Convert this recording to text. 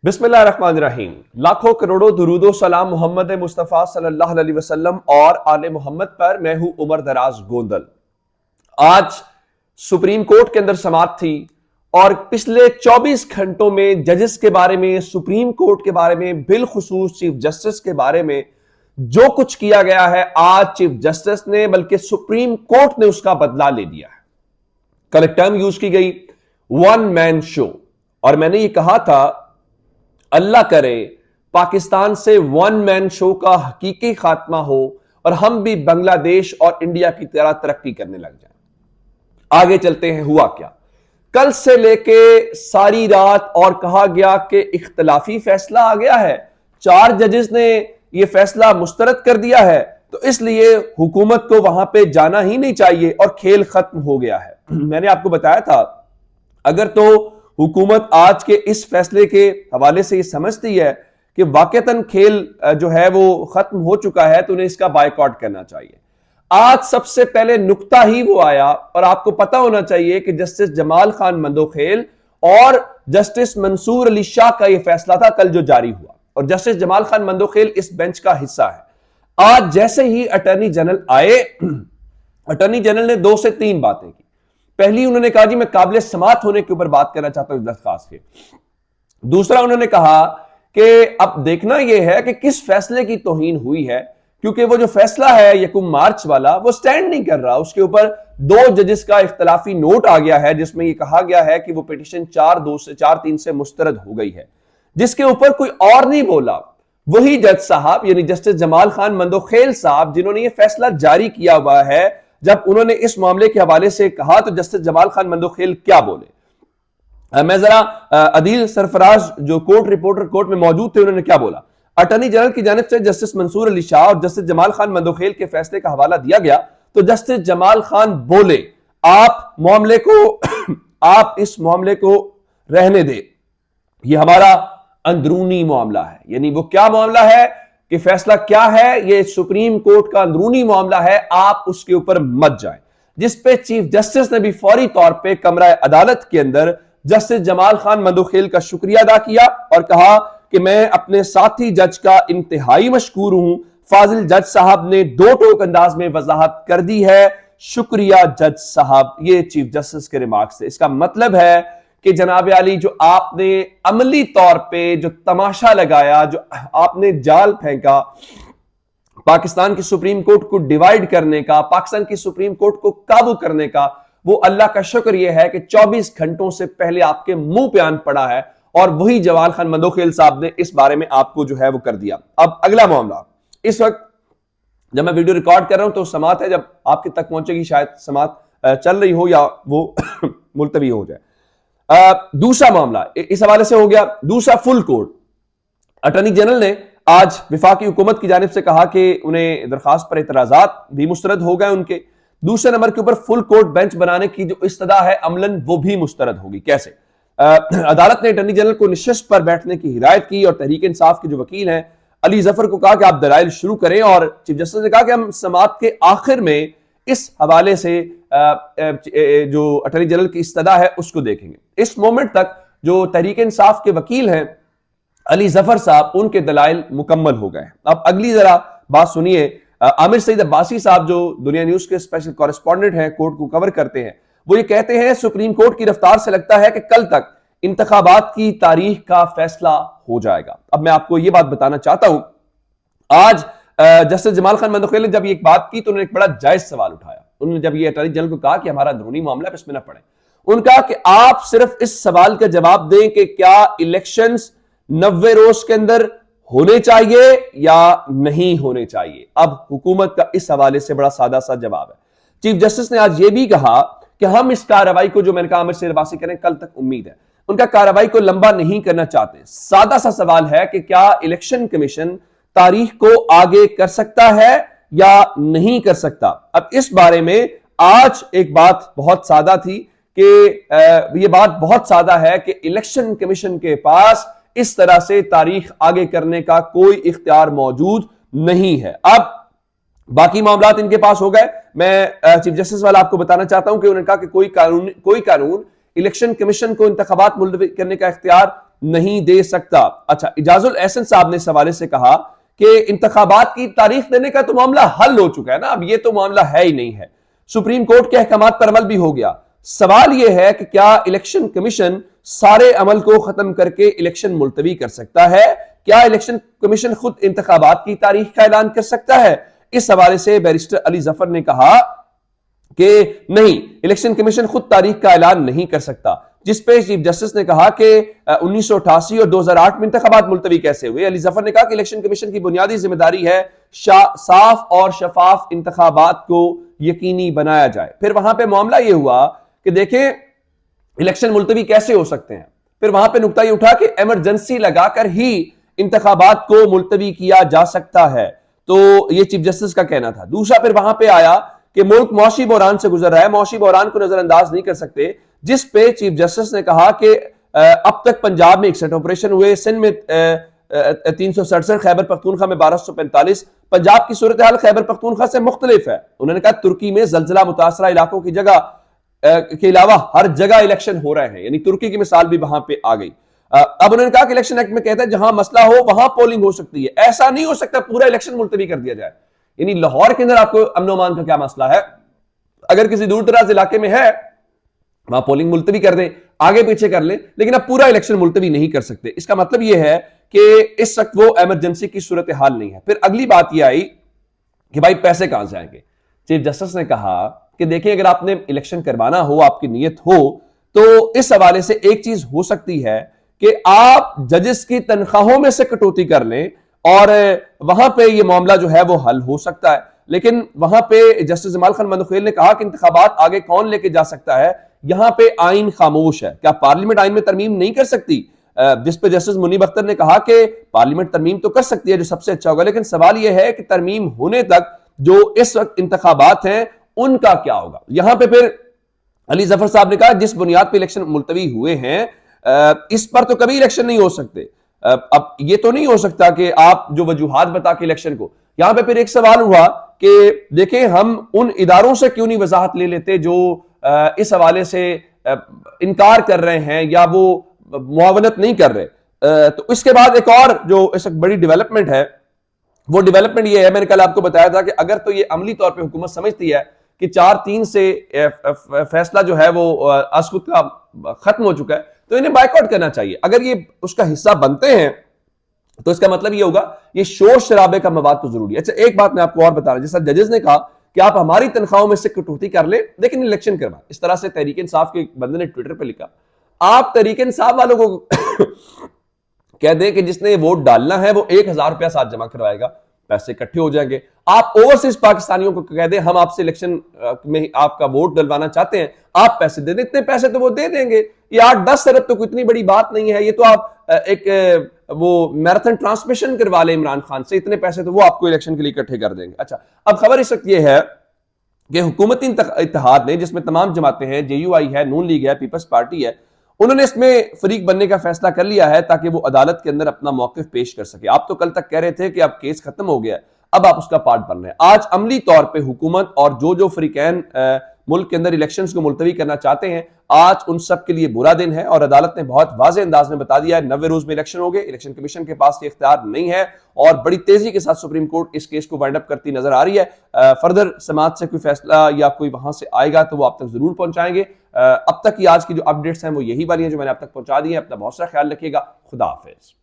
बिस्मिल्लाहिर्रहमानिर्रहीम। लाखों करोड़ों दुरूदो सलाम मोहम्मद मुस्तफ़ा सल्लल्लाहु अलैहि वसल्लम और आले मोहम्मद पर। मैं हूं उमर दराज गोंदल। आज सुप्रीम कोर्ट के अंदर समाअत थी और पिछले 24 घंटों में जजेस के बारे में, सुप्रीम कोर्ट के बारे में, बिलखुसूस चीफ जस्टिस के बारे में जो कुछ किया गया है, आज चीफ जस्टिस ने बल्कि सुप्रीम कोर्ट ने उसका बदला ले लिया है। कल एक टर्म यूज की गई, वन मैन शो, और मैंने ये कहा था अल्लाह करे पाकिस्तान से वन मैन शो का हकीकी खात्मा हो और हम भी बांग्लादेश और इंडिया की तरह तरक्की करने लग जाएं। आगे चलते हैं, हुआ क्या कल से लेके सारी रात, और कहा गया कि इख्तलाफी फैसला आ गया है, 4 जजेस ने यह फैसला मुस्तरद कर दिया है, तो इसलिए हुकूमत को वहां पे जाना ही नहीं चाहिए और खेल खत्म हो गया है। मैंने आपको बताया था अगर तो हुकूमत आज के इस फैसले के हवाले से ये समझती है कि वाकईतन खेल जो है वो खत्म हो चुका है, तो उन्हें इसका बायकॉट करना चाहिए। आज सबसे पहले नुक्ता ही वो आया, और आपको पता होना चाहिए कि जस्टिस जमाल खान मंदोखेल और जस्टिस मंसूर अली शाह का यह फैसला था कल जो जारी हुआ, और जस्टिस जमाल खान मंदोखेल इस बेंच का हिस्सा है। आज जैसे ही अटॉर्नी जनरल आए, अटॉर्नी जनरल ने 2 से 3 बातें की। पहली, उन्होंने कहा जी मैं काबिल समाअत होने के ऊपर बात करना चाहता हूं इस दरखास्त के। दूसरा, उन्होंने कहा कि अब देखना यह है कि किस फैसले की तौहीन हुई है, क्योंकि वो जो फैसला है यकुम मार्च वाला वो स्टैंड नहीं कर रहा। उसके ऊपर 2 जजेस का इख्तलाफी नोट आ गया है जिसमें यह कहा गया है कि वो पिटीशन 4-3 से मुस्तरद हो गई है, जिसके ऊपर कोई और नहीं बोला, वही जज साहब यानी जस्टिस जमाल खान मंदोखेल साहब जिन्होंने यह फैसला जारी किया हुआ है। जब उन्होंने इस मामले के हवाले से कहा तो जस्टिस जमाल खान मंदोखेल क्या बोले, मैं जरा अदील सरफराज जो कोर्ट रिपोर्टर कोर्ट में मौजूद थे, उन्होंने क्या बोला। अटॉर्नी जनरल की जानिब से जस्टिस मंसूर अली शाह और जस्टिस जमाल खान मंदोखेल के फैसले का हवाला दिया गया, तो जस्टिस जमाल खान बोले आप मामले को आप इस मामले को रहने दे, यह हमारा अंदरूनी मामला है। यानी वो क्या मामला है कि फैसला क्या है, ये सुप्रीम कोर्ट का अंदरूनी मामला है, आप उसके ऊपर मत जाएं। जिस पे चीफ जस्टिस ने भी फौरी तौर पे कमरा अदालत के अंदर जस्टिस जमाल खान मंदोखेल का शुक्रिया अदा किया और कहा कि मैं अपने साथी जज का इंतहाई मशकूर हूं। फाजिल जज साहब ने 2 टोक अंदाज में वजाहत कर दी है, शुक्रिया जज साहब। ये चीफ जस्टिस के रिमार्क्स थे। इसका मतलब है कि जनाब आली जो आपने अमली तौर पे जो तमाशा लगाया, जो आपने जाल फेंका पाकिस्तान की सुप्रीम कोर्ट को डिवाइड करने का, पाकिस्तान की सुप्रीम कोर्ट को काबू करने का, वो अल्लाह का शुक्र यह है कि 24 घंटों से पहले आपके मुंह पे आन पड़ा है और वही जमाल खान मंदोखेल साहब ने इस बारे में आपको जो है वो कर दिया। अब अगला मामला, इस वक्त जब मैं वीडियो रिकॉर्ड कर रहा हूं तो समाअत है, जब आपके तक पहुंचेगी शायद समाअत चल रही हो या वो मुलतवी हो जाए। दूसरा मामला इस हवाले से हो गया। दूसरा, फुल कोर्ट। अटॉर्नी जनरल ने आज विफाकी हुकूमत की जानिब से कहा कि उन्हें दरखास्त पर एतराजात भी मुस्तरद हो गए उनके। दूसरे नंबर के ऊपर फुल कोर्ट बेंच बनाने की जो इस्तदा है अमलन वो भी मुस्तरद होगी। कैसे? अदालत ने अटॉर्नी जनरल को निशस्त पर बैठने की हिदायत की और तहरीक इंसाफ के जो वकील हैं अली जफर को कहा कि आप दलाइल शुरू करें, और चीफ जस्टिस ने कहा कि हम समाअत के आखिर में इस हवाले से जो अटॉर्नी जनरल की इस्तदा है उसको देखेंगे। इस मोमेंट तक जो तहरीक इंसाफ के वकील हैं अली जफर साहब, उनके दलाइल मुकम्मल हो गए। अब अगली जरा बात सुनिए। आमिर सईद अब्बासी साहब जो दुनिया न्यूज के स्पेशल कॉरेस्पॉन्डेंट हैं, कोर्ट को कवर करते हैं, वो ये कहते हैं सुप्रीम कोर्ट की रफ्तार से लगता है कि कल तक इंतखाबात की तारीख का फैसला हो जाएगा। अब मैं आपको ये बात बताना चाहता हूं, आज जस्टिस जमाल खान मंदोखेल ने जब ये एक बात की तो उन्होंने एक बड़ा जायज सवाल उठाया। उन्होंने जब ये अटॉर्नी जनरल को कहा कि हमारा अंदरूनी मामला है, इसमें ना पड़े, उन्होंने कहा कि आप सिर्फ इस सवाल का जवाब दें कि क्या इलेक्शंस 90 रोज के अंदर होने चाहिए या नहीं होने चाहिए। अब हुकूमत का इस हवाले से बड़ा सादा सा जवाब है। चीफ जस्टिस ने आज यह भी कहा कि हम इस कार्रवाई को, जो मैंने कहा आमिर सईद अब्बासी करें, कल तक उम्मीद है। उनका कार्रवाई को लंबा नहीं करना चाहते। सादा सा सवाल है कि क्या इलेक्शन कमीशन तारीख को आगे कर सकता है या नहीं कर सकता। अब इस बारे में आज एक बात बहुत सादा थी कि ये बात बहुत सादा है कि इलेक्शन कमीशन के पास इस तरह से तारीख आगे करने का कोई इख्तियार मौजूद नहीं है। अब बाकी मामलात इनके पास हो गए। मैं चीफ जस्टिस वाला आपको बताना चाहता हूं कि उन्होंने कहा कि कोई कानून इलेक्शन कमीशन को इंतखाबात मुलतवी करने का इख्तियार नहीं दे सकता। अच्छा, इजाजुल एहसन साहब ने इस हवाले से कहा कि इंतखाबात की तारीख देने का तो मामला हल हो चुका है ना, अब ये तो मामला है ही नहीं है, सुप्रीम कोर्ट के अहकामात पर अमल भी हो गया। सवाल यह है कि क्या इलेक्शन कमीशन सारे अमल को खत्म करके इलेक्शन मुलतवी कर सकता है? क्या इलेक्शन कमीशन खुद इंतखाबात की तारीख का ऐलान कर सकता है? इस हवाले से बैरिस्टर अली जफर ने कहा कि नहीं, इलेक्शन कमीशन खुद तारीख का ऐलान नहीं कर सकता, जिस पे चीफ जस्टिस ने कहा कि 1988 और 2008 में इंतखाबात मुलतवी कैसे हुए। अली जफर ने कहा कि इलेक्शन कमीशन की बुनियादी जिम्मेदारी है साफ और शफाफ इंतखाबात को यकीनी बनाया जाए। फिर वहां पे मामला यह हुआ कि देखें इलेक्शन मुलतवी कैसे हो सकते हैं, फिर वहां पे नुक्ता ये उठा कि इमरजेंसी लगाकर ही इंतखाबात को मुलतवी किया जा सकता है, तो ये चीफ जस्टिस का कहना था। दूसरा फिर वहां पे आया कि मुल्क मौशी बहरान से गुजर रहा है, मौशी बहरान को नजरअंदाज नहीं कर सकते, जिस पे चीफ जस्टिस ने कहा कि अब तक पंजाब में 61 ऑपरेशन हुए, सिंध में 367, खैबर पख्तूनख्वा में 1245। पंजाब की सूरत हाल खैबर पख्तूनख्वा से मुख्तलिफ है। उन्होंने कहा तुर्की में जलजिला मुतासरा इलाकों की जगह के अलावा हर जगह इलेक्शन हो रहे हैं, यानी तुर्की की मिसाल भी वहां पे आ गई। अब उन्होंने कहा कि इलेक्शन एक्ट में कहता है जहां मसला हो वहां पोलिंग हो सकती है, ऐसा नहीं हो सकता पूरा इलेक्शन मुलतवी कर दिया जाए। यानी लाहौर के अंदर आपको अमन अमान का क्या मसला है, अगर किसी दूर दराज इलाके में है वहां पोलिंग मुलतवी कर दें, आगे पीछे कर लें, लेकिन अब पूरा इलेक्शन मुलतवी नहीं कर सकते। इसका मतलब यह है कि इस वक्त वो इमरजेंसी की सूरत हाल नहीं है। फिर अगली बात यह आई कि भाई पैसे कहां से आएंगे। चीफ जस्टिस ने कहा कि देखिए अगर आपने इलेक्शन करवाना हो, आपकी नीयत हो, तो इस हवाले से एक चीज हो सकती है कि आप जजेस की तनख्वाहों में से कटौती कर लें और वहां पे ये मामला जो है वो हल हो सकता है। लेकिन वहां पे जस्टिस जमाल खान मंदखेल ने कहा कि इंतखाबात आगे कौन लेके जा सकता है, यहां पे आइन खामोश है, क्या पार्लियामेंट आइन में तरमीम नहीं कर सकती? जिस पे जस्टिस मुनीब अख्तर ने कहा कि पार्लियामेंट तरमीम तो कर सकती है, जो सबसे अच्छा होगा, लेकिन सवाल यह है कि तरमीम होने तक जो इस वक्त इंतखाबात हैं उनका क्या होगा। यहां पे फिर अली जफर साहब ने कहा जिस बुनियाद पर इलेक्शन मुलतवी हुए हैं इस पर तो कभी इलेक्शन नहीं हो सकते। अब ये तो नहीं हो सकता कि आप जो वजूहात बता के इलेक्शन को, यहां पे फिर एक सवाल हुआ कि देखें हम उन इदारों से क्यों नहीं वजाहत ले लेते जो इस हवाले से इनकार कर रहे हैं या वो मुआवनत नहीं कर रहे। तो इसके बाद एक और जो इस बड़ी डेवलपमेंट है, वो डेवलपमेंट ये है, मैंने कल आपको बताया था कि अगर तो ये अमली तौर पे हुकूमत समझती है कि 4-3 से फैसला जो है वो आसकुत का खत्म हो चुका है, तो इन्हें बायकॉट करना चाहिए। अगर ये उसका हिस्सा बनते हैं तो इसका मतलब ये होगा ये शोर शराबे का मवाद तो जरूरी है। अच्छा, एक बात मैं आपको और बता रहा हूं, जैसा जजेस ने कहा कि आप हमारी तनख्वाहों में से कटौती कर ले लेकिन इलेक्शन करवा, इस तरह से तहरीक इंसाफ के बंदे ने ट्विटर पर लिखा। आप तहरीक इंसाफ वालों को कह दें कि जिसने वोट डालना है वो 1000 रुपया साथ जमा करवाएगा, पैसे इकट्ठे हो जाएंगे। आप ओवरसीज पाकिस्तानियों को कह दें हम आपसे इलेक्शन में आपका वोट डलवाना चाहते हैं, आप पैसे दे दें, इतने पैसे तो वो दे देंगे। ये 8-10 अरब तो कोई इतनी बड़ी बात नहीं है, ये तो आप एक वो मैराथन ट्रांसमिशन करवा ले इमरान खान से, इतने पैसे तो वो आपको इलेक्शन के लिए इकट्ठे कर देंगे। अच्छा, अब खबर इस वक्त ये है कि हुकूमती इत्तेहाद ने, जिसमें तमाम जमातें हैं, JUI है, नून लीग है, पीपल्स पार्टी है, उन्होंने इसमें फरीक बनने का फैसला कर लिया है ताकि वो अदालत के अंदर अपना मौकिफ पेश कर सके। आप तो कल तक कह रहे थे कि अब केस खत्म हो गया, अब आप उसका पार्ट बन रहे हैं। आज अमली तौर पे हुकूमत और जो फरीकैन मुल्क के अंदर इलेक्शंस को मुलतवी करना चाहते हैं, आज उन सब के लिए बुरा दिन है और अदालत ने बहुत वाज़ेह अंदाज में बता दिया है 90 रोज में इलेक्शन हो गए, इलेक्शन कमीशन के पास ये इख्तियार नहीं है और बड़ी तेजी के साथ सुप्रीम कोर्ट इस केस को वाइंड अप करती नजर आ रही है। फर्दर समाज से कोई फैसला या कोई वहां से आएगा तो वो आप तक जरूर पहुंचाएंगे। अब तक की आज की जो अपडेट्स हैं वो यही वाली हैं जो मैंने आप तक पहुंचा दी है। अपना बहुत सारा ख्याल रखिएगा। खुदा हाफिज।